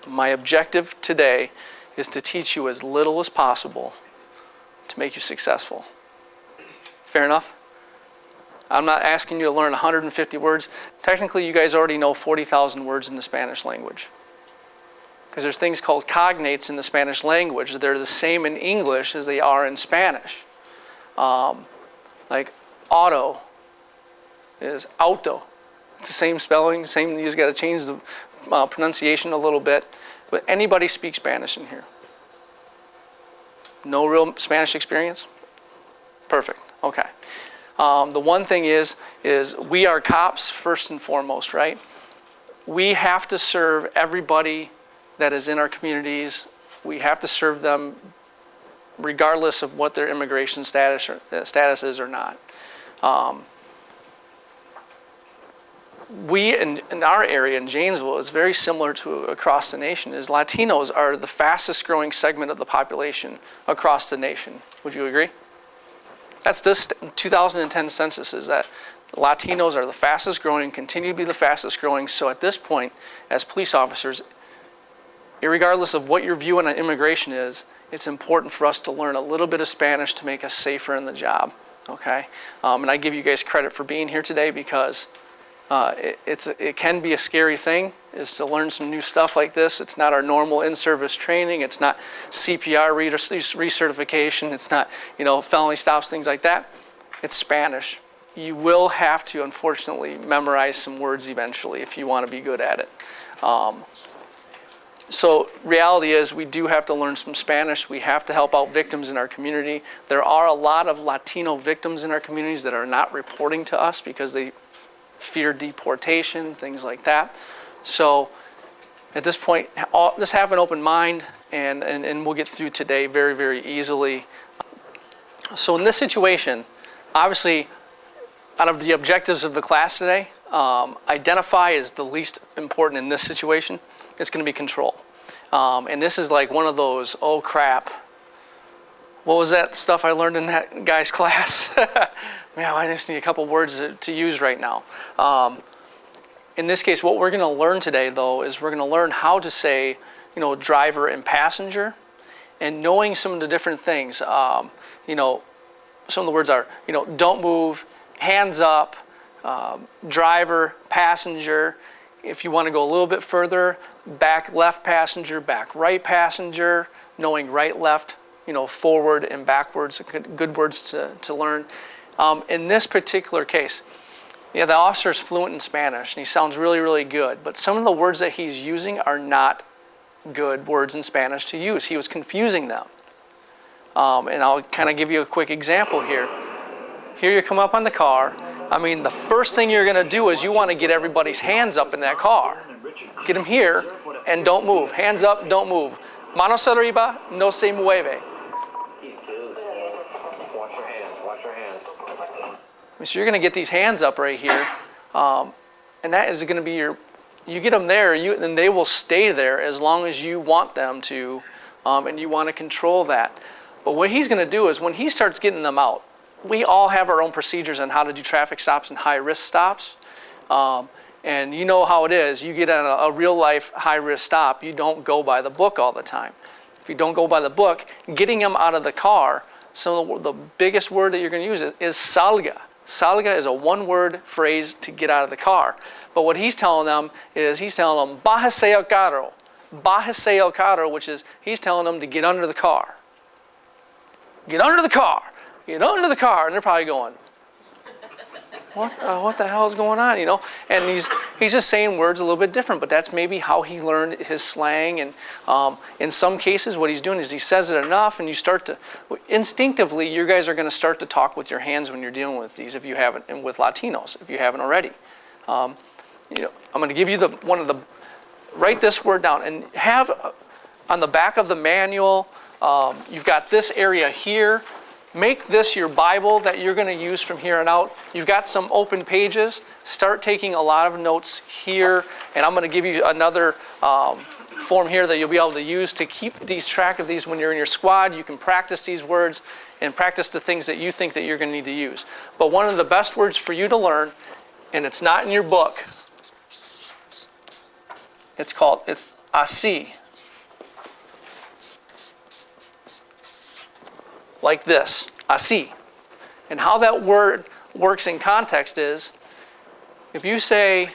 My objective today is to teach you as little as possible to make you successful. Fair enough? I'm not asking you to learn 150 words. Technically, you guys already know 40,000 words in the Spanish language. Because there's things called cognates in the Spanish language. They're the same in English as they are in Spanish. Like auto is auto. It's the same spelling, same, you just got to change the pronunciation a little bit. But anybody speak Spanish in here? No real Spanish experience? Perfect, okay. The one thing is we are cops first and foremost, right? We have to serve everybody that is in our communities. We have to serve them regardless of what their immigration status is or not. We, in our area in Janesville, is very similar to across the nation, is Latinos are the fastest growing segment of the population across the nation. Would you agree? That's this 2010 census, is that Latinos are the fastest growing, continue to be the fastest growing. So at this point, as police officers, irregardless of what your view on immigration is, it's important for us to learn a little bit of Spanish to make us safer in the job, okay? And I give you guys credit for being here today because it can be a scary thing, is to learn some new stuff like this. It's not our normal in-service training. It's not CPR recertification. It's not, felony stops, things like that. It's Spanish. You will have to, unfortunately, memorize some words eventually if you want to be good at it. So reality is we do have to learn some Spanish. We have to help out victims in our community. There are a lot of Latino victims in our communities that are not reporting to us because they fear deportation, things like that. So at this point, just have an open mind and we'll get through today very, very easily. So in this situation, obviously, out of the objectives of the class today, identify is the least important in this situation. It's going to be control. And this is like one of those, oh crap, what was that stuff I learned in that guy's class? Man, I just need a couple words to use right now. In this case, what we're going to learn today, though, is we're going to learn how to say, driver and passenger, and knowing some of the different things. Some of the words are, don't move, hands up, driver, passenger. If you want to go a little bit further, back left passenger, back right passenger, knowing right, left, forward and backwards, good words to learn. In this particular case, the officer is fluent in Spanish and he sounds really, really good, but some of the words that he's using are not good words in Spanish to use. He was confusing them. And I'll kind of give you a quick example here. Here you come up on the car. The first thing you're going to do is you want to get everybody's hands up in that car. Get them here and don't move. Hands up, don't move. Manos arriba, no se mueve. Watch your hands, watch your hands. So you're going to get these hands up right here. And that is going to be you get them there, and they will stay there as long as you want them to, and you want to control that. But what he's going to do is when he starts getting them out, we all have our own procedures on how to do traffic stops and high-risk stops. And you know how it is. You get on a real-life high-risk stop, you don't go by the book all the time. If you don't go by the book, getting them out of the car, the biggest word that you're going to use is salga. Salga is a one-word phrase to get out of the car. But what he's telling them is bájese el carro. Bájese el carro, which is he's telling them to get under the car. Get under the car. Get under the car. And they're probably going, what the hell is going on, And he's just saying words a little bit different, but that's maybe how he learned his slang. And in some cases, what he's doing is he says it enough, and you start to, instinctively, you guys are going to start to talk with your hands when you're dealing with these, if you haven't, and with Latinos, if you haven't already. I'm going to give you write this word down, and have on the back of the manual, you've got this area here. Make this your Bible that you're going to use from here on out. You've got some open pages. Start taking a lot of notes here. And I'm going to give you another form here that you'll be able to use to keep track of these when you're in your squad. You can practice these words and practice the things that you think that you're going to need to use. But one of the best words for you to learn, and it's not in your book, it's así. Like this, así. And how that word works in context is, if you say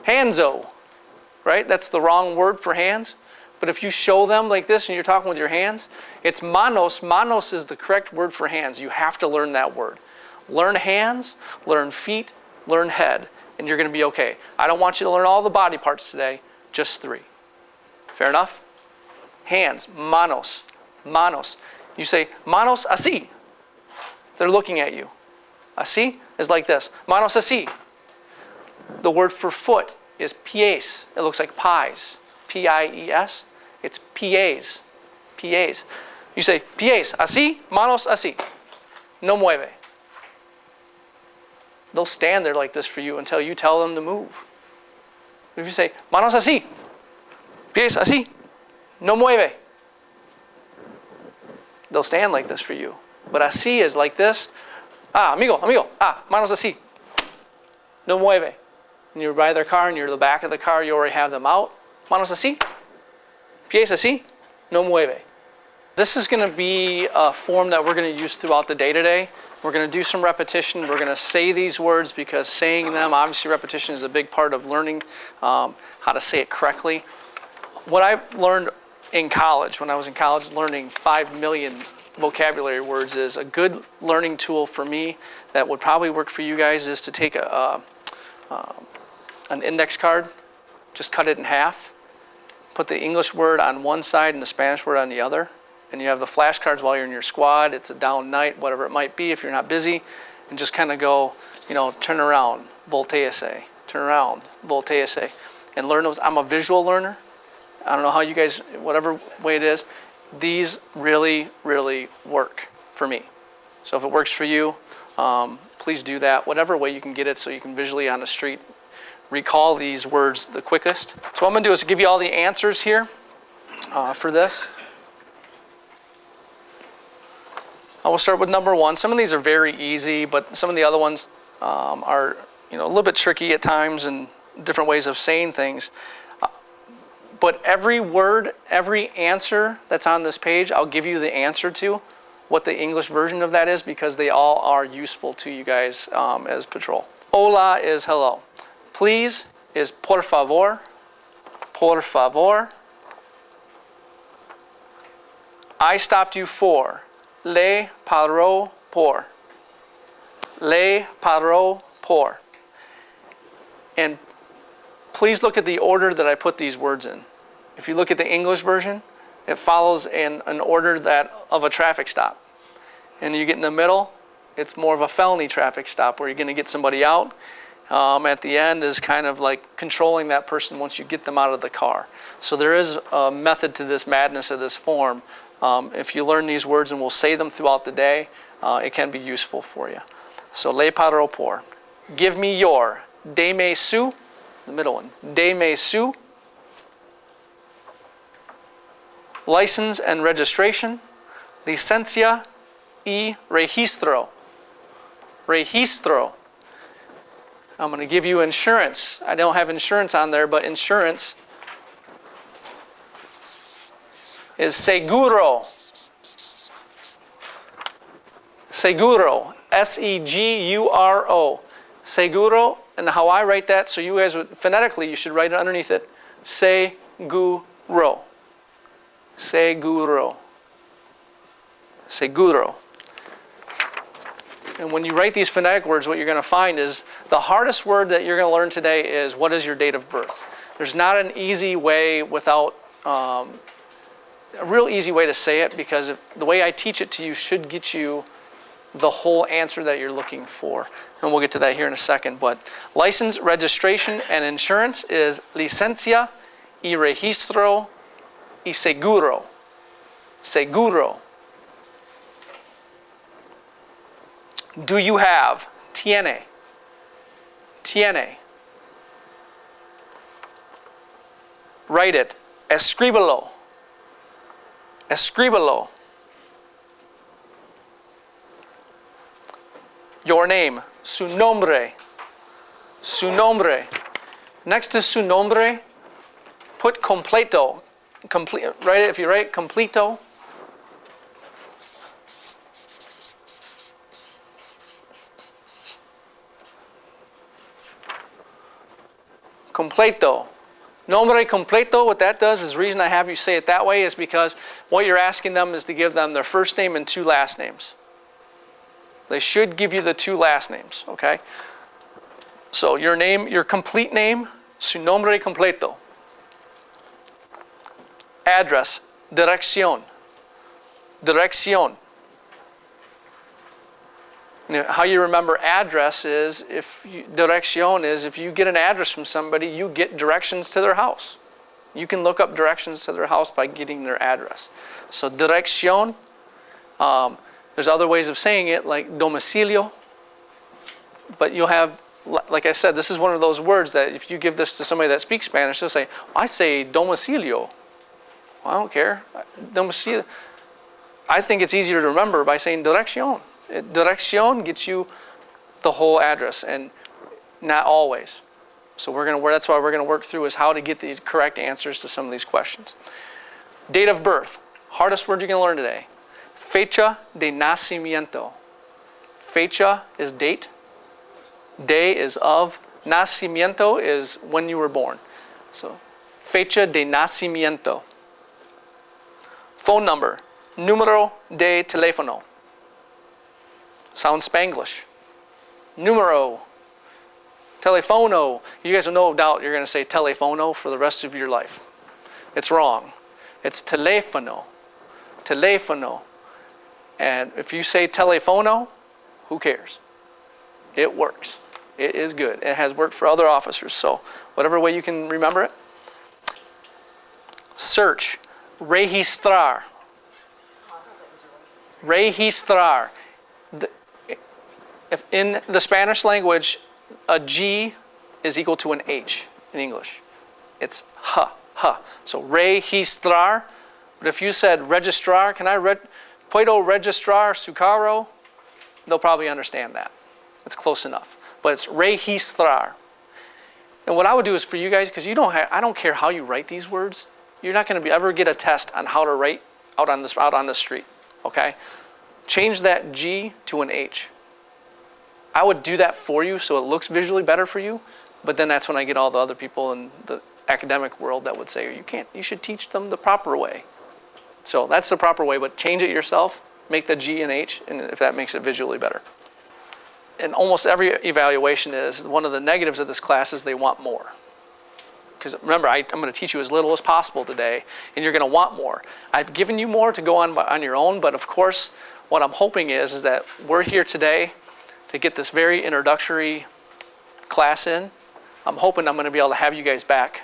handzo, right? That's the wrong word for hands. But if you show them like this and you're talking with your hands, it's manos. Manos is the correct word for hands. You have to learn that word. Learn hands, learn feet, learn head, and you're going to be okay. I don't want you to learn all the body parts today, just 3. Fair enough? Hands, manos, manos. You say, manos así. They're looking at you. Así is like this. Manos así. The word for foot is pies. It looks like pies. P-I-E-S. It's pies. Pies. You say, pies así, manos así. No mueve. They'll stand there like this for you until you tell them to move. If you say, manos así, pies así, no mueve. They'll stand like this for you. But así is like this. Ah, amigo, manos así. No mueve. And you're by their car and you're in the back of the car, you already have them out. Manos así. Pies así. No mueve. This is going to be a form that we're going to use throughout the day today. We're going to do some repetition. We're going to say these words because saying them, obviously repetition is a big part of learning how to say it correctly. What I learned in college, when I was in college learning 5 million vocabulary words, is a good learning tool for me that would probably work for you guys is to take an index card, just cut it in half, put the English word on one side and the Spanish word on the other, and you have the flashcards while you're in your squad. It's a down night, whatever it might be if you're not busy, and just kind of go, turn around, voltease, turn around, voltease, and learn those. I'm a visual learner. I don't know how you guys, whatever way it is, these really, really work for me. So if it works for you, please do that, whatever way you can get it so you can visually on the street recall these words the quickest. So what I'm going to do is give you all the answers here for this. I will start with number 1. Some of these are very easy, but some of the other ones are a little bit tricky at times and different ways of saying things. But every word, every answer that's on this page, I'll give you the answer to, what the English version of that is, because they all are useful to you guys as patrol. Hola is hello. Please is por favor. Por favor. I stopped you for. Le paró por. Le paró por. And please look at the order that I put these words in. If you look at the English version, it follows in an order that of a traffic stop. And you get in the middle, it's more of a felony traffic stop where you're going to get somebody out. At the end is kind of like controlling that person once you get them out of the car. So there is a method to this madness of this form. If you learn these words and we'll say them throughout the day, it can be useful for you. So le paró por. Give me your. Deme su. The middle one. Deme su. License and registration. Licencia y registro. Registro. I'm going to give you insurance. I don't have insurance on there, but insurance is seguro. Seguro. S-E-G-U-R-O. Seguro. And how I write that, so you guys would, phonetically, you should write it underneath it. Seguro. Seguro. Seguro. And when you write these phonetic words, what you're going to find is the hardest word that you're going to learn today is what is your date of birth. There's not an easy way without, a real easy way to say it, because the way I teach it to you should get you the whole answer that you're looking for. And we'll get to that here in a second. But license, registration, and insurance is licencia y registro y seguro. Seguro. Do you have? Tiene. Tiene. Write it. Escríbelo. Escríbelo. Your name. Su nombre. Su nombre. Next to su nombre, Put completo. Write it, if you write completo. Completo. Nombre completo, what that does is, the reason I have you say it that way is because what you're asking them is to give them their first name and 2 last names. They should give you the 2 last names, okay? So your name, your complete name, su nombre completo. Address, dirección. Dirección. How you remember address is, dirección is, if you get an address from somebody, you get directions to their house. You can look up directions to their house by getting their address. So dirección, there's other ways of saying it, like domicilio, but you'll have, like I said, this is one of those words that if you give this to somebody that speaks Spanish, they'll say, I say domicilio. Well, I don't care. Domicilio. I think it's easier to remember by saying dirección. Dirección gets you the whole address, and not always. So that's why we're going to work through is how to get the correct answers to some of these questions. Date of birth. Hardest word you're going to learn today. Fecha de nacimiento. Fecha is date. De is of. Nacimiento is when you were born. So fecha de nacimiento. Phone number. Número de teléfono. Sounds Spanglish. Numero. Telefono. You guys have no doubt you're going to say telefono for the rest of your life. It's wrong. It's teléfono. Teléfono. And if you say telefono, who cares? It works. It is good. It has worked for other officers. So whatever way you can remember it. Search. Registrar. Registrar. If in the Spanish language, a G is equal to an H in English. It's ha. So registrar. But if you said registrar, puedo registrar su carro? They'll probably understand that. It's close enough. But it's registrar. And what I would do is for you guys, because I don't care how you write these words. You're not going to ever get a test on how to write out on the street. Okay? Change that G to an H. I would do that for you so it looks visually better for you, but then that's when I get all the other people in the academic world that would say, you should teach them the proper way. So that's the proper way, but change it yourself, make the G and H, and if that makes it visually better. And almost every evaluation is, one of the negatives of this class is they want more. Because remember, I'm going to teach you as little as possible today, and you're going to want more. I've given you more to go on your own, but of course, what I'm hoping is that we're here today to get this very introductory class in. I'm hoping I'm going to be able to have you guys back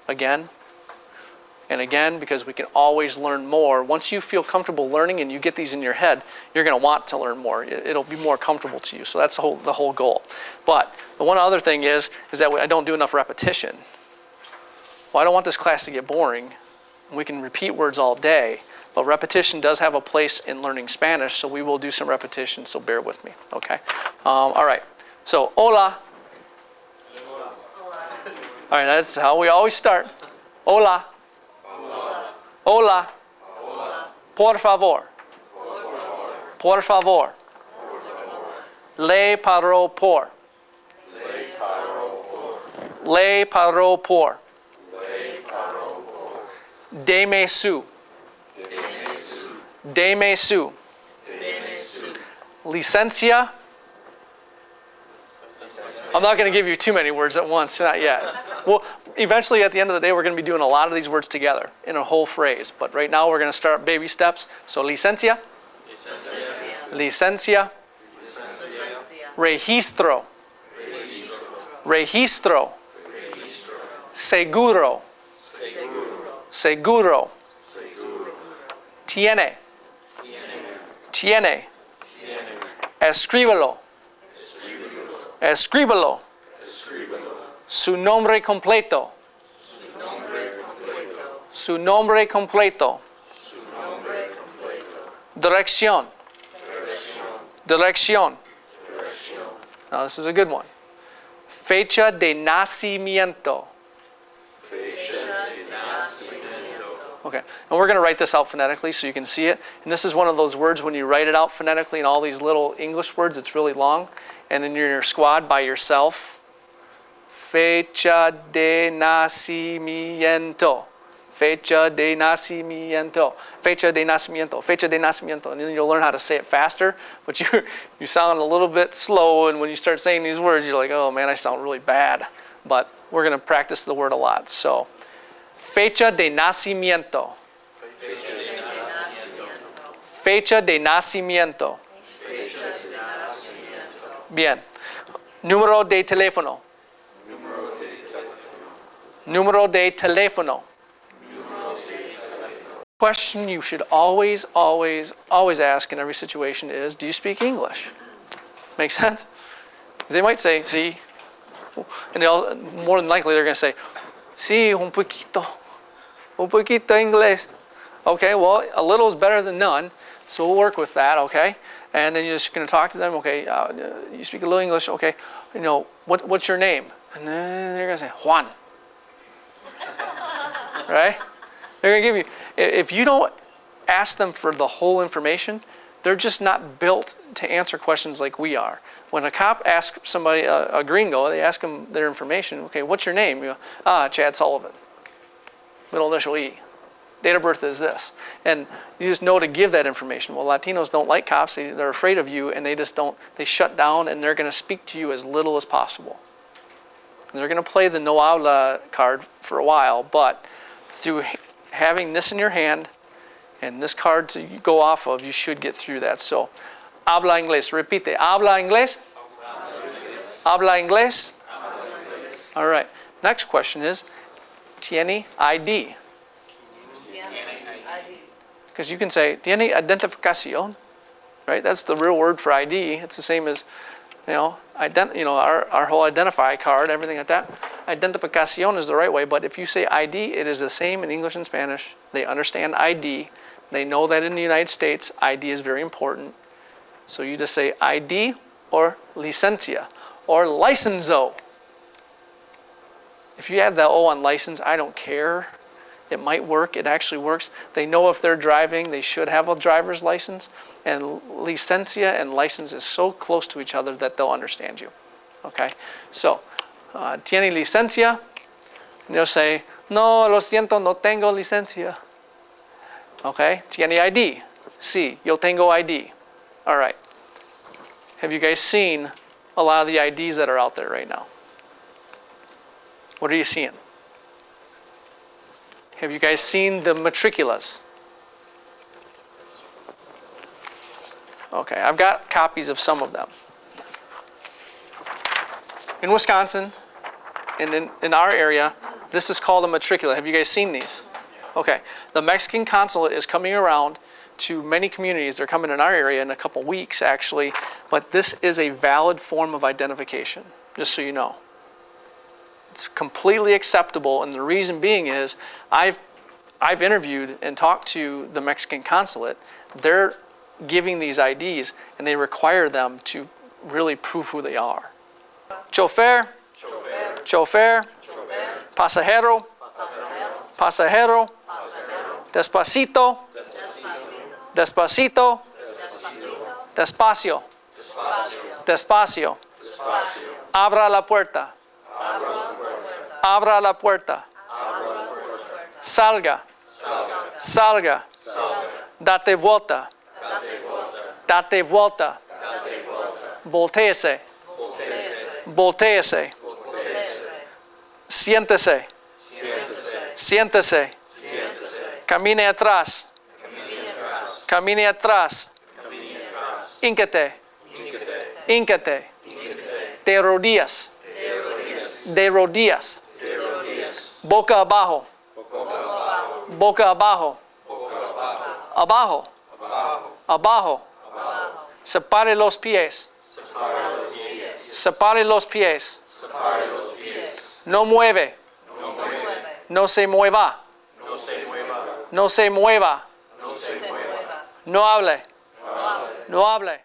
again and again, because we can always learn more. Once you feel comfortable learning and you get these in your head, you're going to want to learn more. It'll be more comfortable to you. So that's the whole goal. But the one other thing is that I don't do enough repetition. Well, I don't want this class to get boring. We can repeat words all day, but repetition does have a place in learning Spanish, so we will do some repetition, so bear with me, okay? All right, so hola. All right, that's how we always start. Hola. Hola. Por favor. Por favor. Le paró por. Le paró por. Deme su. Deme su. Licencia. I'm not going to give you too many words at once, not yet. Well, eventually at the end of the day, we're going to be doing a lot of these words together in a whole phrase. But right now, we're going to start baby steps. So licencia. Licencia. Registro. Registro. Seguro. Seguro. Tiene. Tiene. Escríbelo. Escríbelo. Su nombre completo. Su nombre completo. Dirección. Dirección. Now this is a good one. Fecha de nacimiento. Okay, and we're going to write this out phonetically so you can see it. And this is one of those words when you write it out phonetically and all these little English words, it's really long. And then you're in your squad by yourself. Fecha de nacimiento. Fecha de nacimiento. Fecha de nacimiento. Fecha de nacimiento. And then you'll learn how to say it faster. But you sound a little bit slow. And when you start saying these words, you're like, oh man, I sound really bad. But we're going to practice the word a lot. So, fecha de nacimiento. Fecha de nacimiento. Bien. Número de teléfono. Número de teléfono. Question you should always ask in every situation is, do you speak English? Make sense? They might say, sí. And more than likely they're going to say, sí, un poquito inglés. Okay, well, a little is better than none, so we'll work with that, okay? And then you're just going to talk to them, okay, you speak a little English, okay, you know, what's your name? And then they're going to say, Juan. Right? They're going to give you, if you don't ask them for the whole information, they're just not built to answer questions like we are. When a cop asks somebody, a gringo, they ask them their information, okay, what's your name? You go, Chad Sullivan. Middle initial E. Date of birth is this. And you just know to give that information. Well, Latinos don't like cops. They're afraid of you, and they just don't, they shut down, and they're going to speak to you as little as possible. And they're going to play the no habla card for a while, but through having this in your hand and this card to go off of, you should get through that. So, habla inglés. Repite. Habla inglés. Habla inglés. All right. Next question is, ¿tiene ID? Because you can say, ¿tiene identificación? Right? That's the real word for ID. It's the same as, our whole identify card, everything like that. Identificación is the right way, but if you say ID, it is the same in English and Spanish. They understand ID. They know that in the United States, ID is very important. So you just say ID or licencia or licenso. If you add the O on license, I don't care. It might work. It actually works. They know if they're driving, they should have a driver's license. And licencia and license is so close to each other that they'll understand you. Okay? So, ¿tiene licencia? And you'll say, no, lo siento, no tengo licencia. Okay? ¿Tiene ID? Sí, yo tengo ID. All right. Have you guys seen a lot of the IDs that are out there right now? What are you seeing? Have you guys seen the matriculas? Okay, I've got copies of some of them. In Wisconsin, and in our area, this is called a matricula. Have you guys seen these? Okay, the Mexican consulate is coming around to many communities. They're coming in our area in a couple weeks, actually. But this is a valid form of identification, just so you know. It's completely acceptable, and the reason being is I've interviewed and talked to the Mexican consulate. They're giving these IDs, and they require them to really prove who they are. Chofer, chofer, pasajero, pasajero, despacito, despacito, despacio, despacio, abra la puerta. Abra la puerta. Salga. Salga. Date vuelta. Date vuelta. Voltéese. Voltéese. Siéntese. Siéntese. Camine atrás. Camine atrás. Híncate. Híncate. De rodillas. De rodillas. Boca abajo. Boca abajo. Abajo. Abajo. Separe los pies. Separe los pies. No mueve. No se mueva. No se mueva. No hable. No hable.